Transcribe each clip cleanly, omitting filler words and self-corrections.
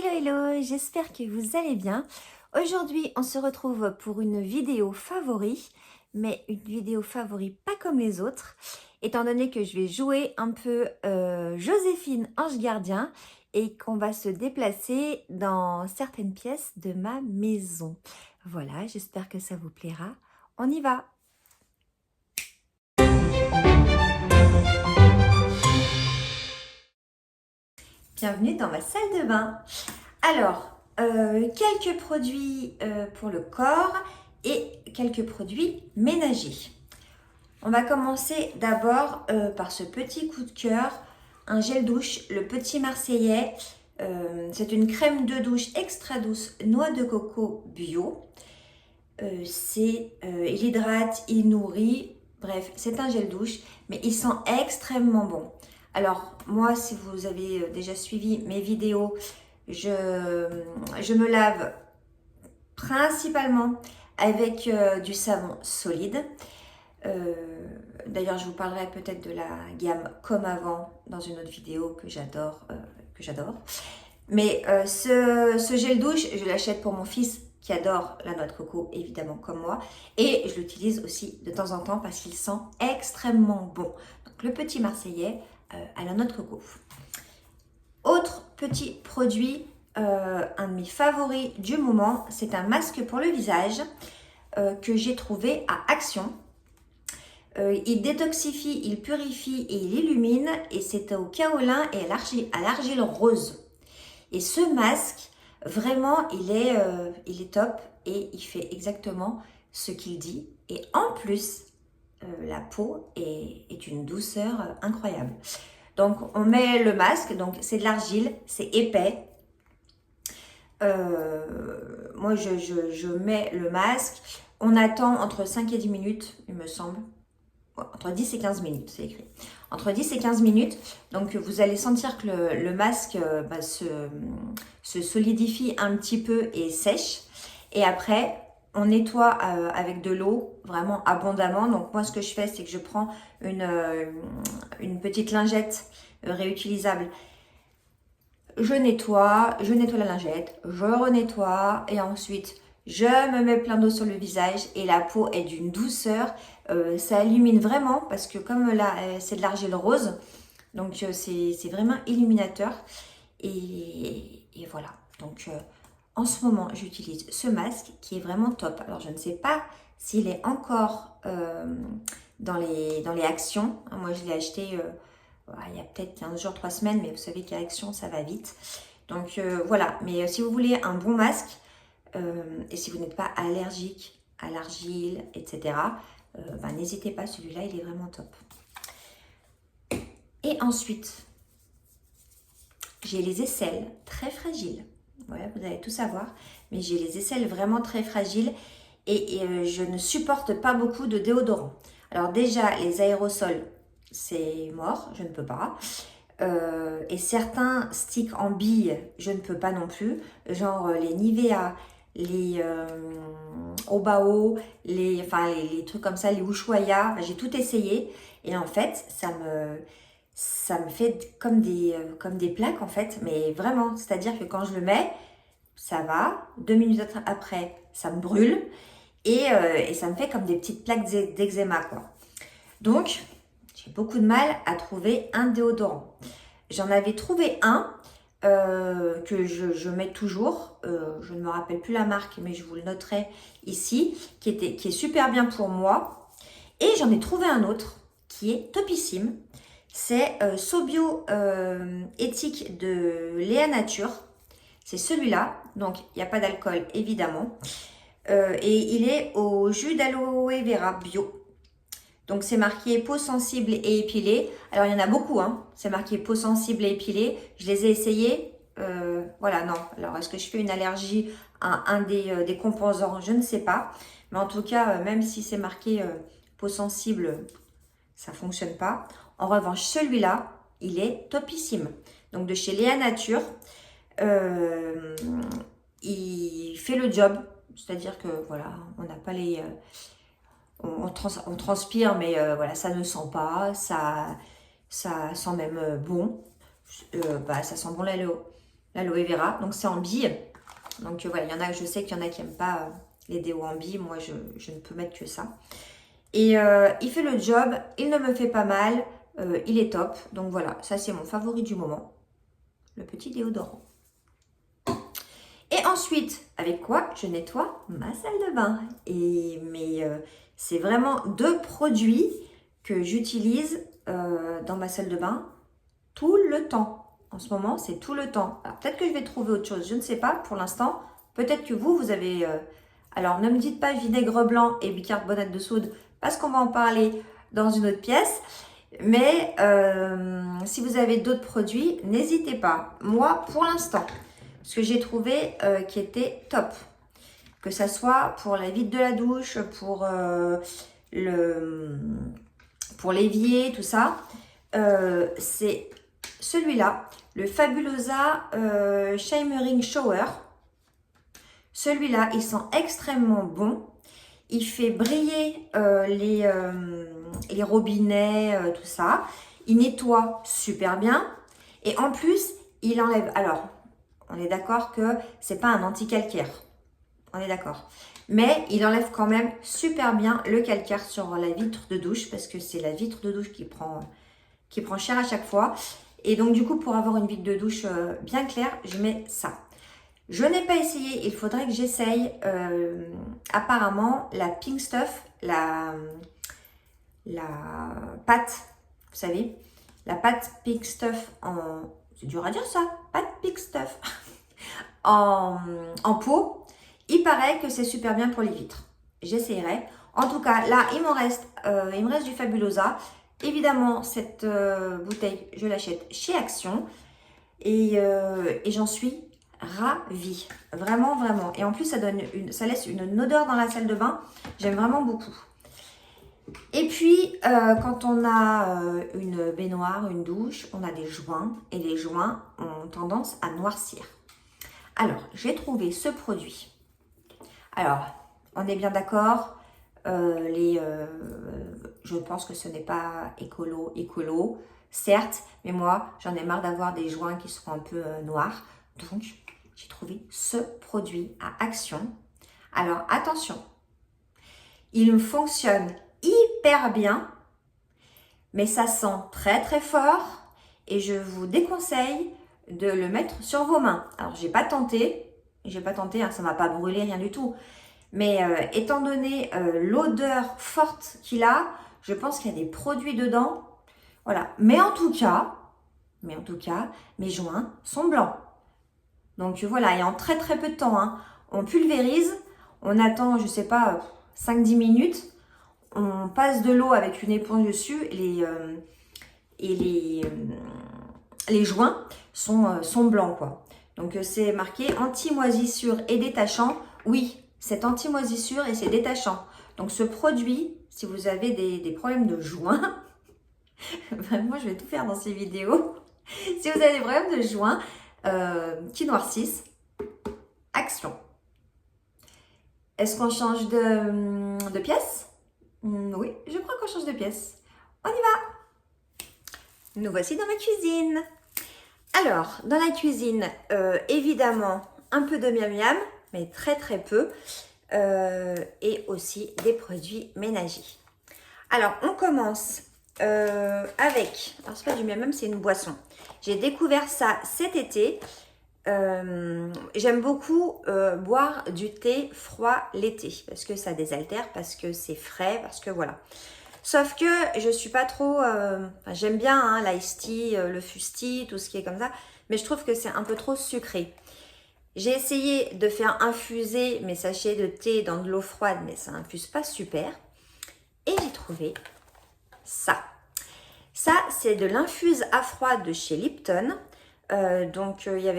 Hello, j'espère que vous allez bien. Aujourd'hui, on se retrouve pour une vidéo favori, mais une vidéo favori pas comme les autres, étant donné que je vais jouer un peu Joséphine Ange Gardien et qu'on va se déplacer dans certaines pièces de ma maison. Voilà, j'espère que ça vous plaira. On y va! Bienvenue dans ma salle de bain. Alors, quelques produits pour le corps et quelques produits ménagers. On va commencer d'abord par ce petit coup de cœur, un gel douche, le Petit Marseillais. C'est une crème de douche extra douce, noix de coco bio. Il hydrate, il nourrit, bref, c'est un gel douche, mais il sent extrêmement bon. Alors, moi, si vous avez déjà suivi mes vidéos, je me lave principalement avec du savon solide. D'ailleurs, je vous parlerai peut-être de la gamme Comme Avant dans une autre vidéo que j'adore. Mais ce gel douche, je l'achète pour mon fils qui adore la noix de coco, évidemment, comme moi. Et je l'utilise aussi de temps en temps parce qu'il sent extrêmement bon. Donc, le Petit Marseillais à la noix de coco. Autre petit produit, un de mes favoris du moment, c'est un masque pour le visage que j'ai trouvé à Action. Il détoxifie, il purifie et il illumine, et c'est au kaolin et à l'argile rose. Et ce masque, vraiment, il est top et il fait exactement ce qu'il dit. Et en plus, la peau est d'une douceur incroyable. Donc, on met le masque, donc c'est de l'argile, c'est épais. Moi, je mets le masque. On attend entre 5 et 10 minutes, il me semble. Entre 10 et 15 minutes, c'est écrit. Entre 10 et 15 minutes. Donc, vous allez sentir que le masque se solidifie un petit peu et sèche. Et après, on nettoie avec de l'eau, vraiment abondamment. Donc, moi, ce que je fais, c'est que je prends une petite lingette réutilisable. Je nettoie la lingette, je renettoie et ensuite je me mets plein d'eau sur le visage et la peau est d'une douceur. Ça illumine vraiment parce que comme là c'est de l'argile rose, donc c'est vraiment illuminateur. Et voilà, donc en ce moment j'utilise ce masque qui est vraiment top. Alors je ne sais pas s'il est encore dans les actions. Moi je l'ai acheté il y a peut-être 15 jours, 3 semaines, mais vous savez qu'à Action, ça va vite. Donc voilà, mais si vous voulez un bon masque, et si vous n'êtes pas allergique à l'argile, etc., n'hésitez pas, celui-là, il est vraiment top. Et ensuite, j'ai les aisselles très fragiles. Voilà, vous allez tout savoir, mais j'ai les aisselles vraiment très fragiles et je ne supporte pas beaucoup de déodorant. Alors déjà, les aérosols, c'est mort, je ne peux pas. Et certains sticks en billes, je ne peux pas non plus. Genre les Nivea, les Obao, les trucs comme ça, les Ushuaïa, j'ai tout essayé. Et en fait, ça me fait comme des plaques en fait. Mais vraiment, c'est-à-dire que quand je le mets, ça va. 2 minutes après, ça me brûle. Et ça me fait comme des petites plaques d'eczéma, quoi. Donc, j'ai beaucoup de mal à trouver un déodorant. J'en avais trouvé un que je mets toujours. Je ne me rappelle plus la marque, mais je vous le noterai ici, qui est super bien pour moi. Et j'en ai trouvé un autre qui est topissime. C'est Sobio Éthique de Léa Nature. C'est celui-là. Donc, il n'y a pas d'alcool, évidemment. Et il est au jus d'aloe vera bio. Donc, c'est marqué peau sensible et épilée. Alors, il y en a beaucoup, hein. C'est marqué peau sensible et épilée. Je les ai essayés. Voilà, non. Alors, est-ce que je fais une allergie à un des composants? Je ne sais pas. Mais en tout cas, même si c'est marqué peau sensible, ça ne fonctionne pas. En revanche, celui-là, il est topissime. Donc, de chez Léa Nature. Il fait le job. C'est-à-dire que, voilà, on n'a pas les... on transpire, mais voilà, ça ne sent pas, ça sent même bon, ça sent bon l'aloe. l'aloe vera. Donc c'est en billes. Donc voilà, je sais qu'il y en a qui n'aiment pas les déos en billes. Moi, je ne peux mettre que ça. Et il fait le job, il ne me fait pas mal, il est top. Donc voilà, ça c'est mon favori du moment. Le petit déodorant. Et ensuite, avec quoi je nettoie ma salle de bain. C'est vraiment 2 produits que j'utilise dans ma salle de bain tout le temps. En ce moment, c'est tout le temps. Alors peut-être que je vais trouver autre chose, je ne sais pas pour l'instant. Peut-être que vous avez... alors ne me dites pas vinaigre blanc et bicarbonate de soude parce qu'on va en parler dans une autre pièce. Mais si vous avez d'autres produits, n'hésitez pas. Moi, pour l'instant, ce que j'ai trouvé qui était top, que ça soit pour la vitre de la douche, pour l'évier, tout ça, c'est celui-là, le Fabulosa Shimmering Shower. Celui-là, il sent extrêmement bon. Il fait briller les robinets, tout ça. Il nettoie super bien. Et en plus, il enlève... Alors, on est d'accord que c'est pas un anti-calcaire. On est d'accord. Mais il enlève quand même super bien le calcaire sur la vitre de douche parce que c'est la vitre de douche qui prend cher à chaque fois. Et donc, du coup, pour avoir une vitre de douche bien claire, je mets ça. Je n'ai pas essayé, il faudrait que j'essaye apparemment la Pink Stuff, la pâte, vous savez, la pâte Pink Stuff en... C'est dur à dire ça, pâte Pink Stuff en pot. Il paraît que c'est super bien pour les vitres. J'essayerai. En tout cas, là, il me reste du Fabulosa. Évidemment, cette bouteille, je l'achète chez Action. Et j'en suis ravie. Vraiment, vraiment. Et en plus, ça laisse une odeur dans la salle de bain. J'aime vraiment beaucoup. Et puis, quand on a une baignoire, une douche, on a des joints. Et les joints ont tendance à noircir. Alors, j'ai trouvé ce produit. Alors, on est bien d'accord. Je pense que ce n'est pas écolo, certes, mais moi, j'en ai marre d'avoir des joints qui sont un peu noirs. Donc, j'ai trouvé ce produit à Action. Alors, attention, il fonctionne hyper bien, mais ça sent très très fort et je vous déconseille de le mettre sur vos mains. Alors, j'ai pas tenté, hein, ça m'a pas brûlé, rien du tout. Mais étant donné l'odeur forte qu'il a, je pense qu'il y a des produits dedans. Voilà. Mais en tout cas, mes joints sont blancs. Donc voilà, et en très très peu de temps, hein, on pulvérise, on attend, je sais pas, 5-10 minutes, on passe de l'eau avec une éponge dessus et les joints sont blancs, quoi. Donc c'est marqué anti-moisissure et détachant. Oui, c'est anti-moisissure et c'est détachant. Donc ce produit, si vous avez des problèmes de joints, vraiment je vais tout faire dans ces vidéos. Si vous avez des problèmes de joints qui noircissent, Action. Est-ce qu'on change de pièce? Oui, je crois qu'on change de pièce. On y va. Nous voici dans ma cuisine. Alors, dans la cuisine, évidemment, un peu de miam miam, mais très très peu. Et aussi des produits ménagers. Alors, on commence avec... Alors, c'est pas du miam miam, c'est une boisson. J'ai découvert ça cet été. J'aime beaucoup boire du thé froid l'été parce que ça désaltère, parce que c'est frais, parce que voilà. Sauf que je suis pas trop... j'aime bien hein, l'ice tea, le fusti, tout ce qui est comme ça, mais je trouve que c'est un peu trop sucré. J'ai essayé de faire infuser mes sachets de thé dans de l'eau froide, mais ça infuse pas super. Et j'ai trouvé ça. Ça, c'est de l'infuse à froid de chez Lipton. Donc, il y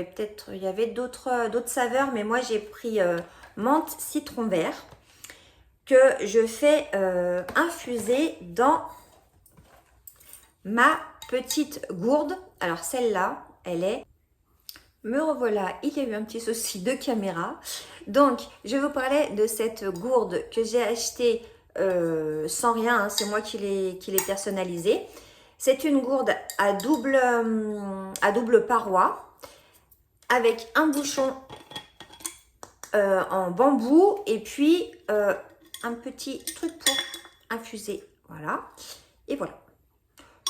avait d'autres saveurs, mais moi, j'ai pris menthe citron vert que je fais infuser dans ma petite gourde. Alors, celle-là, elle est... Me revoilà, il y a eu un petit souci de caméra. Donc, je vous parlais de cette gourde que j'ai achetée sans rien. Hein, c'est moi qui l'ai personnalisée. C'est une gourde à double paroi. avec un bouchon en bambou et puis un petit truc pour infuser. Voilà. Et voilà.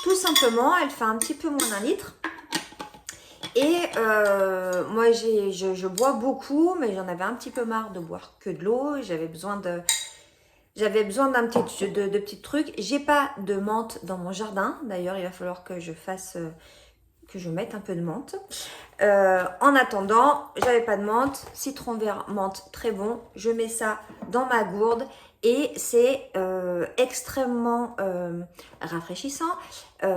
Tout simplement, elle fait un petit peu moins d'1 litre. Et moi, je bois beaucoup, mais j'en avais un petit peu marre de boire que de l'eau. J'avais besoin d'un petit de petits trucs. J'ai pas de menthe dans mon jardin. D'ailleurs, il va falloir que je fasse que je mette un peu de menthe. En attendant, j'avais pas de menthe. Citron vert, menthe, très bon. Je mets ça dans ma gourde et c'est extrêmement rafraîchissant,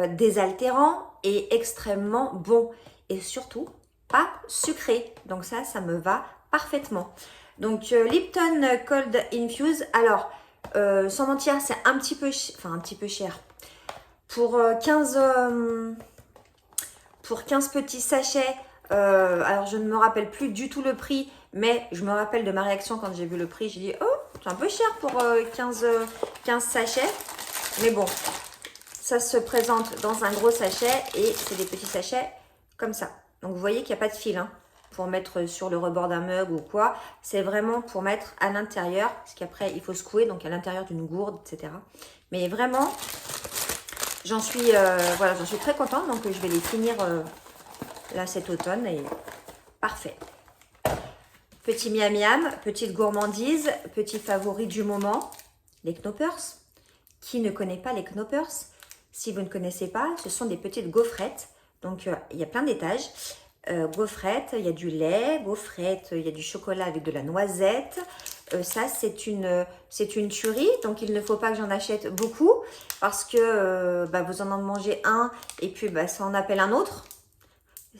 désaltérant et extrêmement bon. Et surtout, pas sucré. Donc ça me va parfaitement. Donc Lipton Cold Infuse. Alors, sans mentir, c'est un petit peu cher. Pour 15 petits sachets, alors je ne me rappelle plus du tout le prix, mais je me rappelle de ma réaction quand j'ai vu le prix. J'ai dit, oh, c'est un peu cher pour 15 sachets. Mais bon, ça se présente dans un gros sachet et c'est des petits sachets comme ça. Donc vous voyez qu'il n'y a pas de fil pour mettre sur le rebord d'un mug ou quoi. C'est vraiment pour mettre à l'intérieur, parce qu'après il faut secouer, donc à l'intérieur d'une gourde, etc. Mais vraiment, j'en suis très contente, donc je vais les finir là cet automne et parfait. Petit miam miam, petite gourmandise, petit favori du moment, les Knoppers. Qui ne connaît pas les Knoppers? Si vous ne connaissez pas, ce sont des petites gaufrettes. Donc, il y a plein d'étages. Gaufrettes, il y a du lait. Gaufrettes, il y a du chocolat avec de la noisette. Ça, c'est une tuerie. Donc, il ne faut pas que j'en achète beaucoup. Parce que vous en mangez un et puis ça en appelle un autre.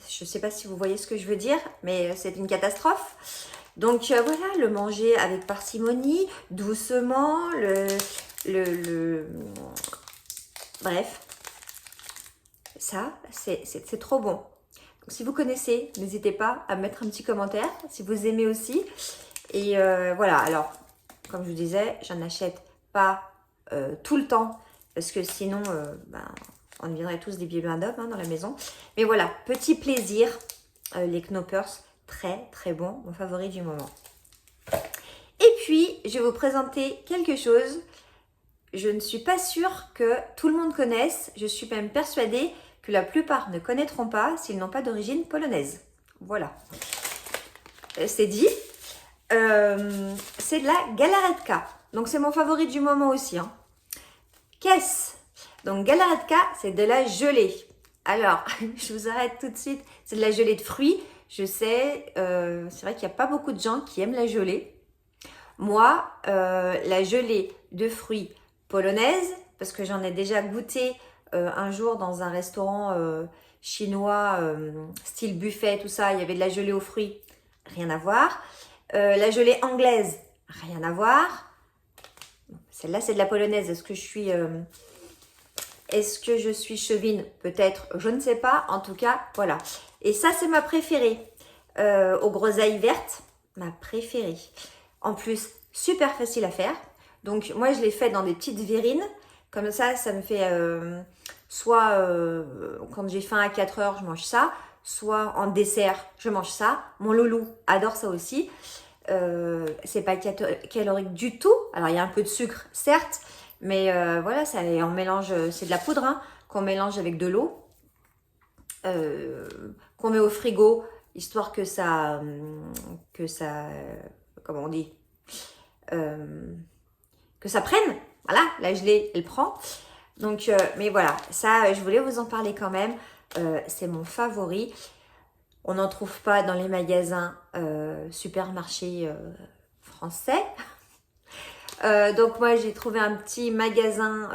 Je ne sais pas si vous voyez ce que je veux dire, mais c'est une catastrophe. Donc, voilà, le manger avec parcimonie, doucement, Bref. Ça, c'est trop bon. Donc, si vous connaissez, n'hésitez pas à mettre un petit commentaire si vous aimez aussi. Et voilà, alors, comme je vous disais, j'en achète pas tout le temps parce que sinon, on deviendrait tous des bébés adoptes dans la maison. Mais voilà, petit plaisir, les Knoppers, très très bon, mon favori du moment. Et puis, je vais vous présenter quelque chose. Je ne suis pas sûre que tout le monde connaisse. Je suis même persuadée que la plupart ne connaîtront pas s'ils n'ont pas d'origine polonaise. Voilà. C'est dit. C'est de la galaretka. Donc, c'est mon favori du moment aussi. Qu'est-ce? Donc, galaretka, c'est de la gelée. Alors, je vous arrête tout de suite. C'est de la gelée de fruits. Je sais, c'est vrai qu'il n'y a pas beaucoup de gens qui aiment la gelée. Moi, la gelée de fruits polonaise, parce que j'en ai déjà goûté un jour dans un restaurant chinois, style buffet, tout ça, il y avait de la gelée aux fruits, rien à voir. La gelée anglaise, rien à voir. Celle-là, c'est de la polonaise. Est-ce que je suis chevine? Peut-être, je ne sais pas. En tout cas, voilà. Et ça, c'est ma préférée. Aux groseilles vertes, ma préférée. En plus, super facile à faire. Donc, moi, je l'ai fait dans des petites verrines. Comme ça me fait soit quand j'ai faim à 4 heures, je mange ça. Soit en dessert, je mange ça. Mon loulou adore ça aussi. C'est pas calorique du tout. Alors, il y a un peu de sucre, certes. Mais voilà, on mélange, c'est de la poudre qu'on mélange avec de l'eau. Qu'on met au frigo, histoire que ça comment on dit, que ça prenne. Voilà, la gelée, elle prend. Donc, mais voilà, ça, je voulais vous en parler quand même. C'est mon favori. On n'en trouve pas dans les magasins supermarchés français. Donc, moi, j'ai trouvé un petit magasin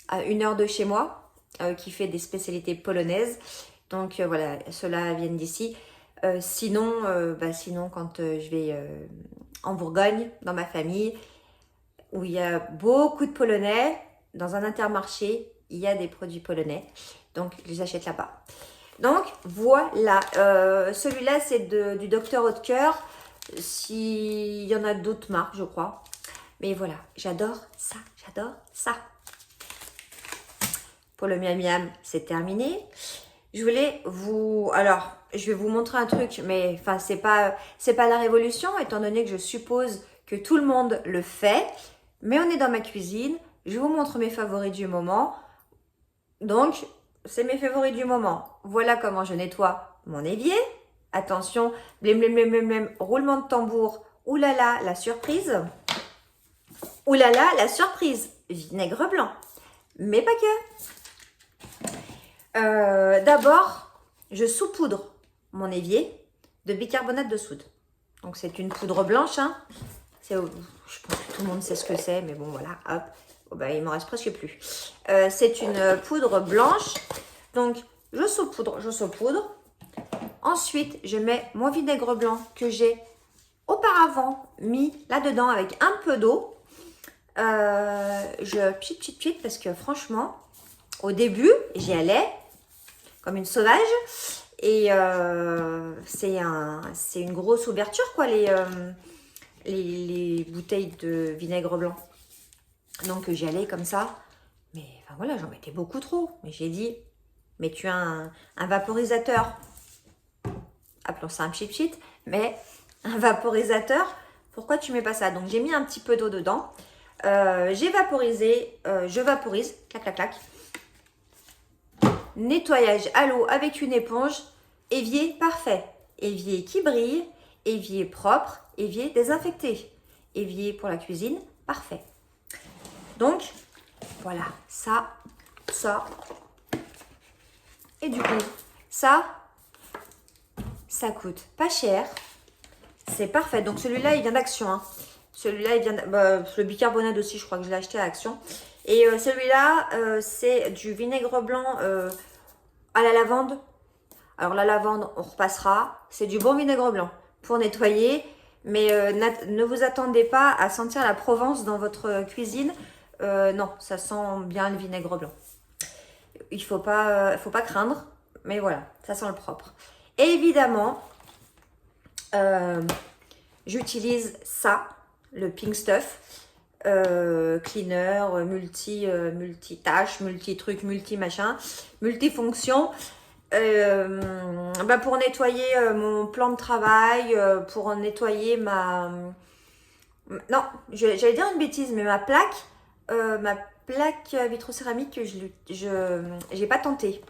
à 1 heure de chez moi qui fait des spécialités polonaises. Donc, voilà, ceux-là viennent d'ici. Sinon, quand je vais en Bourgogne, dans ma famille, où il y a beaucoup de Polonais, dans un intermarché, il y a des produits polonais. Donc, je les achète là-bas. Donc, voilà. Celui-là, c'est du Dr Oetker. S'il y en a d'autres marques, je crois. Mais voilà, j'adore ça, j'adore ça. Pour le miam miam, c'est terminé. Je voulais vous... Alors, je vais vous montrer un truc, mais enfin, c'est pas la révolution, étant donné que je suppose que tout le monde le fait. Mais on est dans ma cuisine, je vous montre mes favoris du moment. Donc, c'est mes favoris du moment. Voilà comment je nettoie mon évier. Attention, blém, blém, blém, blém, blém, roulement de tambour. Ouh là là, la surprise. Ouh là là, la surprise. Vinaigre blanc. Mais pas que. D'abord, je saupoudre mon évier de bicarbonate de soude. Donc, c'est une poudre blanche. Hein. Je pense que tout le monde sait ce que c'est, mais bon, voilà, hop. Oh, bah, il m'en reste presque plus. C'est une poudre blanche. Donc, je saupoudre. Ensuite, je mets mon vinaigre blanc que j'ai auparavant mis là-dedans avec un peu d'eau. Je pchit parce que franchement, au début, j'y allais comme une sauvage. Et c'est une grosse ouverture, quoi, les bouteilles de vinaigre blanc. Donc j'y allais comme ça. Mais enfin voilà, j'en mettais beaucoup trop. Mais j'ai dit, mais tu as un vaporisateur. Appelons ça un pchit, mais un vaporisateur, pourquoi tu mets pas ça? Donc j'ai mis un petit peu d'eau dedans. J'ai vaporisé, je vaporise, clac, clac, clac. Nettoyage à l'eau avec une éponge. Évier parfait. Évier qui brille. Évier propre. Évier désinfecté. Évier pour la cuisine, parfait. Donc, voilà, ça. Et du coup, ça coûte pas cher. C'est parfait. Donc, celui-là, il vient d'Action. Hein. Celui-là, il vient le bicarbonate aussi, je crois que je l'ai acheté à Action. Et celui-là, c'est du vinaigre blanc à la lavande. Alors, la lavande, on repassera. C'est du bon vinaigre blanc pour nettoyer. Mais ne vous attendez pas à sentir la Provence dans votre cuisine. Non, ça sent bien le vinaigre blanc. Il faut pas craindre. Mais voilà, ça sent le propre. Et évidemment, j'utilise ça, le Pink Stuff. Cleaner, multi-tâches, multi-trucs, multi-machin, multifonction. Pour nettoyer mon plan de travail, pour nettoyer non, j'allais dire une bêtise, mais ma plaque vitrocéramique, je n'ai pas tenté.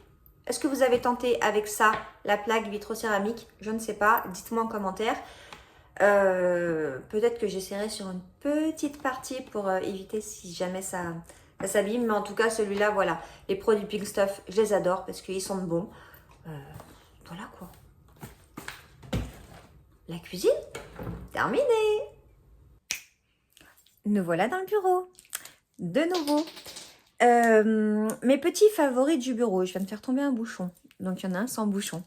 Est-ce que vous avez tenté avec ça, la plaque vitrocéramique? Je ne sais pas, dites-moi en commentaire. Peut-être que j'essaierai sur une petite partie pour éviter si jamais ça s'abîme. Mais en tout cas, celui-là, voilà. Les produits Pink Stuff, je les adore parce qu'ils sont bons. Voilà quoi. La cuisine, terminée. Nous voilà dans le bureau. De nouveau. Mes petits favoris du bureau. Je viens de faire tomber un bouchon. Donc, il y en a un sans bouchon.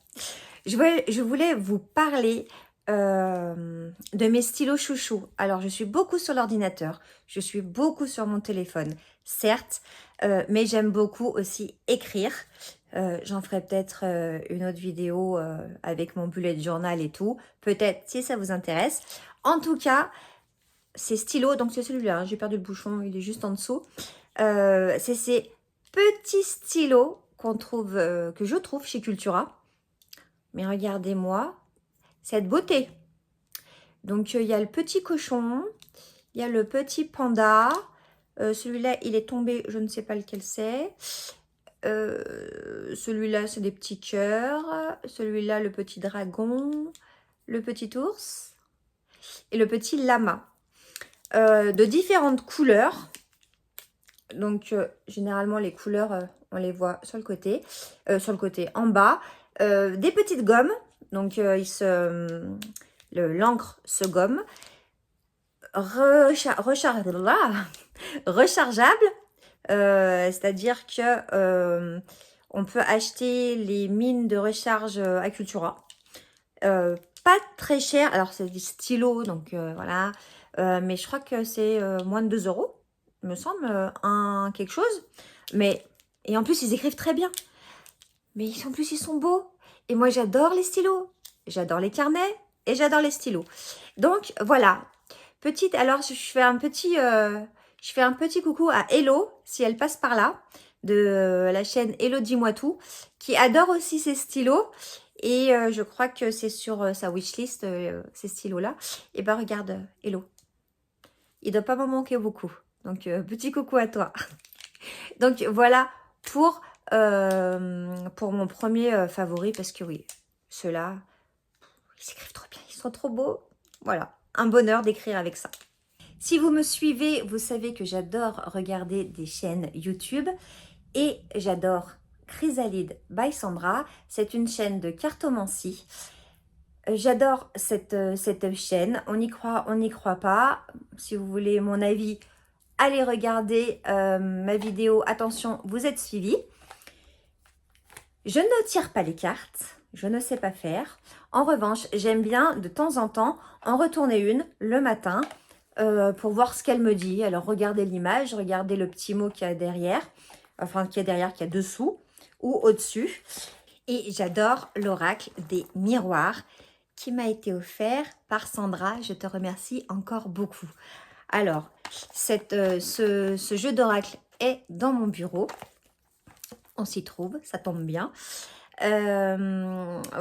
Je voulais vous parler de mes stylos chouchous. Alors, je suis beaucoup sur l'ordinateur. Je suis beaucoup sur mon téléphone, certes. Mais j'aime beaucoup aussi écrire. J'en ferai peut-être une autre vidéo avec mon bullet journal et tout. Peut-être si ça vous intéresse. En tout cas, ces stylos, donc c'est celui-là, hein, j'ai perdu le bouchon, il est juste en dessous. C'est ces petits stylos que je trouve chez Cultura. Mais regardez-moi cette beauté. Donc il y a le petit cochon, il y a le petit panda. Celui-là, il est tombé, je ne sais pas lequel c'est. Celui-là, c'est des petits cœurs. Celui-là, le petit dragon. Le petit ours. Et le petit lama. De différentes couleurs. Donc, généralement, les couleurs, on les voit sur le côté en bas. Des petites gommes. Donc, l'encre se gomme. Rechargeable. C'est-à-dire que on peut acheter les mines de recharge à Cultura. Pas très cher. Alors, c'est des stylos, donc voilà. Mais je crois que c'est moins de 2 €, il me semble, quelque chose. Et en plus, ils écrivent très bien. Mais en plus, ils sont beaux. Et moi, j'adore les stylos. J'adore les carnets et j'adore les stylos. Donc, voilà. Alors, je fais un petit coucou à Hello, si elle passe par là, de la chaîne Hello Dis-moi tout, qui adore aussi ces stylos. Et je crois que c'est sur sa wishlist, ces stylos-là. Et ben regarde, Hello. Il doit pas m'en manquer beaucoup. Donc, petit coucou à toi. Donc, voilà pour mon premier favori. Parce que oui, ceux-là, ils s'écrivent trop bien. Ils sont trop beaux. Voilà, un bonheur d'écrire avec ça. Si vous me suivez, vous savez que j'adore regarder des chaînes YouTube. Et j'adore Chrysalide by Sandra. C'est une chaîne de cartomancie. J'adore cette chaîne. On y croit, on n'y croit pas. Si vous voulez mon avis, allez regarder ma vidéo. Attention, vous êtes suivis. Je ne tire pas les cartes. Je ne sais pas faire. En revanche, j'aime bien de temps en temps en retourner une le matin pour voir ce qu'elle me dit. Alors, regardez l'image, regardez le petit mot qu'il y a derrière. Enfin, qu'il y a derrière, qu'il y a dessous ou au-dessus. Et j'adore l'oracle des miroirs qui m'a été offert par Sandra. Je te remercie encore beaucoup. Alors, ce jeu d'oracle est dans mon bureau. On s'y trouve, ça tombe bien.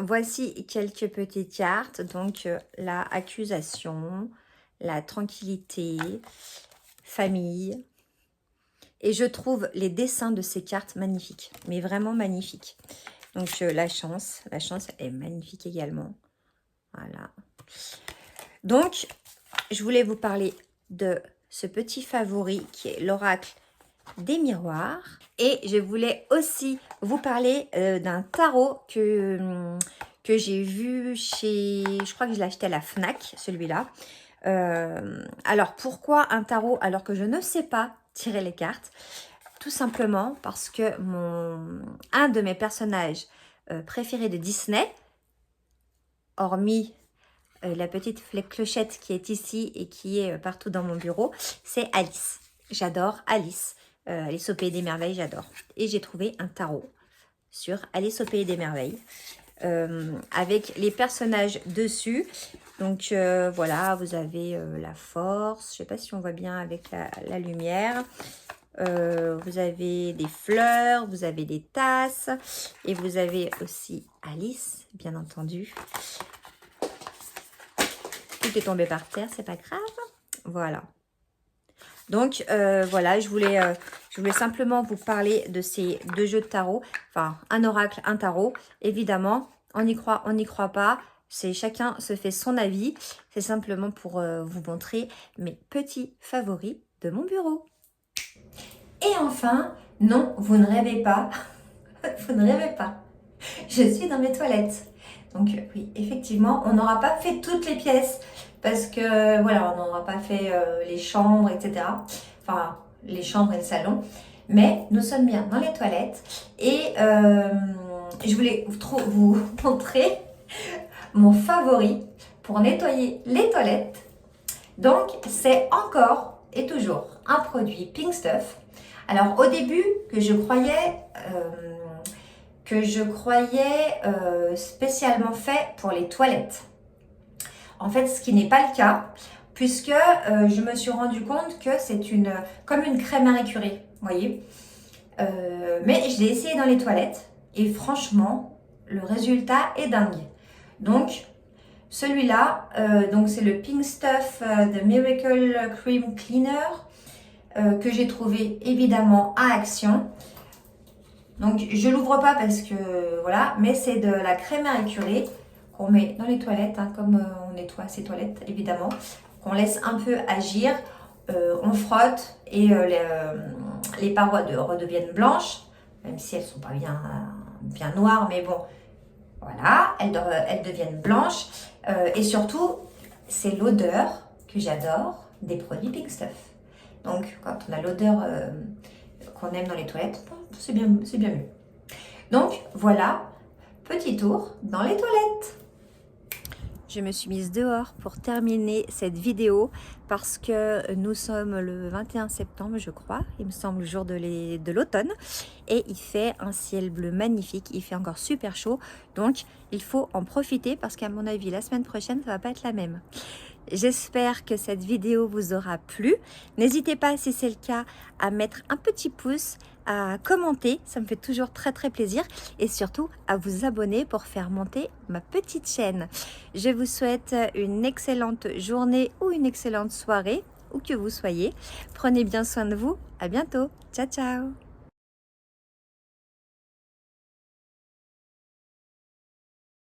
Voici quelques petites cartes. Donc, la accusation, la tranquillité, famille. Et je trouve les dessins de ces cartes magnifiques, mais vraiment magnifiques. Donc, la chance est magnifique également. Voilà. Donc, je voulais vous parler de ce petit favori qui est l'oracle des miroirs. Et je voulais aussi vous parler d'un tarot que j'ai vu chez... Je crois que je l'ai acheté à la Fnac, celui-là. Alors, pourquoi un tarot alors que je ne sais pas tirer les cartes? Tout simplement parce que un de mes personnages préférés de Disney, hormis la petite clochette qui est ici et qui est partout dans mon bureau, c'est Alice. J'adore Alice. Alice au Pays des Merveilles, j'adore. Et j'ai trouvé un tarot sur Alice au Pays des Merveilles avec les personnages dessus. Donc voilà, vous avez la force. Je ne sais pas si on voit bien avec la lumière. Vous avez des fleurs, vous avez des tasses. Et vous avez aussi Alice, bien entendu. Tout est tombé par terre, c'est pas grave. Voilà. Donc, voilà, je voulais simplement vous parler de ces deux jeux de tarot. Enfin, un oracle, un tarot. Évidemment, on y croit, on n'y croit pas. C'est chacun se fait son avis. C'est simplement pour vous montrer mes petits favoris de mon bureau. Et enfin, non, vous ne rêvez pas. Vous ne rêvez pas. Je suis dans mes toilettes. Donc, oui, effectivement, on n'aura pas fait toutes les pièces. Parce que, voilà, on n'aura pas fait les chambres, etc. Enfin, les chambres et le salon. Mais nous sommes bien dans les toilettes. Et je voulais vous montrer mon favori pour nettoyer les toilettes. Donc, c'est encore et toujours un produit Pink Stuff. Alors, au début, que je croyais spécialement fait pour les toilettes. En fait, ce qui n'est pas le cas, puisque je me suis rendu compte que c'est comme une crème à récurer, vous voyez. Mais je l'ai essayé dans les toilettes et franchement, le résultat est dingue. Donc, celui-là, c'est le Pink Stuff The Miracle Cream Cleaner que j'ai trouvé évidemment à Action. Donc, je l'ouvre pas parce que, voilà, mais c'est de la crème à récurer qu'on met dans les toilettes, hein, comme on nettoie ses toilettes, évidemment, qu'on laisse un peu agir, on frotte et les parois redeviennent blanches, même si elles ne sont pas bien noires, mais bon, voilà, elles deviennent blanches. Et surtout, c'est l'odeur que j'adore des produits Pink Stuff. Donc, quand on a l'odeur qu'on aime dans les toilettes, c'est bien mieux. Donc, voilà, petit tour dans les toilettes. Je me suis mise dehors pour terminer cette vidéo parce que nous sommes le 21 septembre, je crois, il me semble, le jour de l'automne. Et il fait un ciel bleu magnifique, il fait encore super chaud. Donc, il faut en profiter parce qu'à mon avis, la semaine prochaine, ça va pas être la même. J'espère que cette vidéo vous aura plu. N'hésitez pas, si c'est le cas, à mettre un petit pouce, à commenter, ça me fait toujours très très plaisir, et surtout à vous abonner pour faire monter ma petite chaîne. Je vous souhaite une excellente journée ou une excellente soirée, où que vous soyez. Prenez bien soin de vous. À bientôt. Ciao, ciao.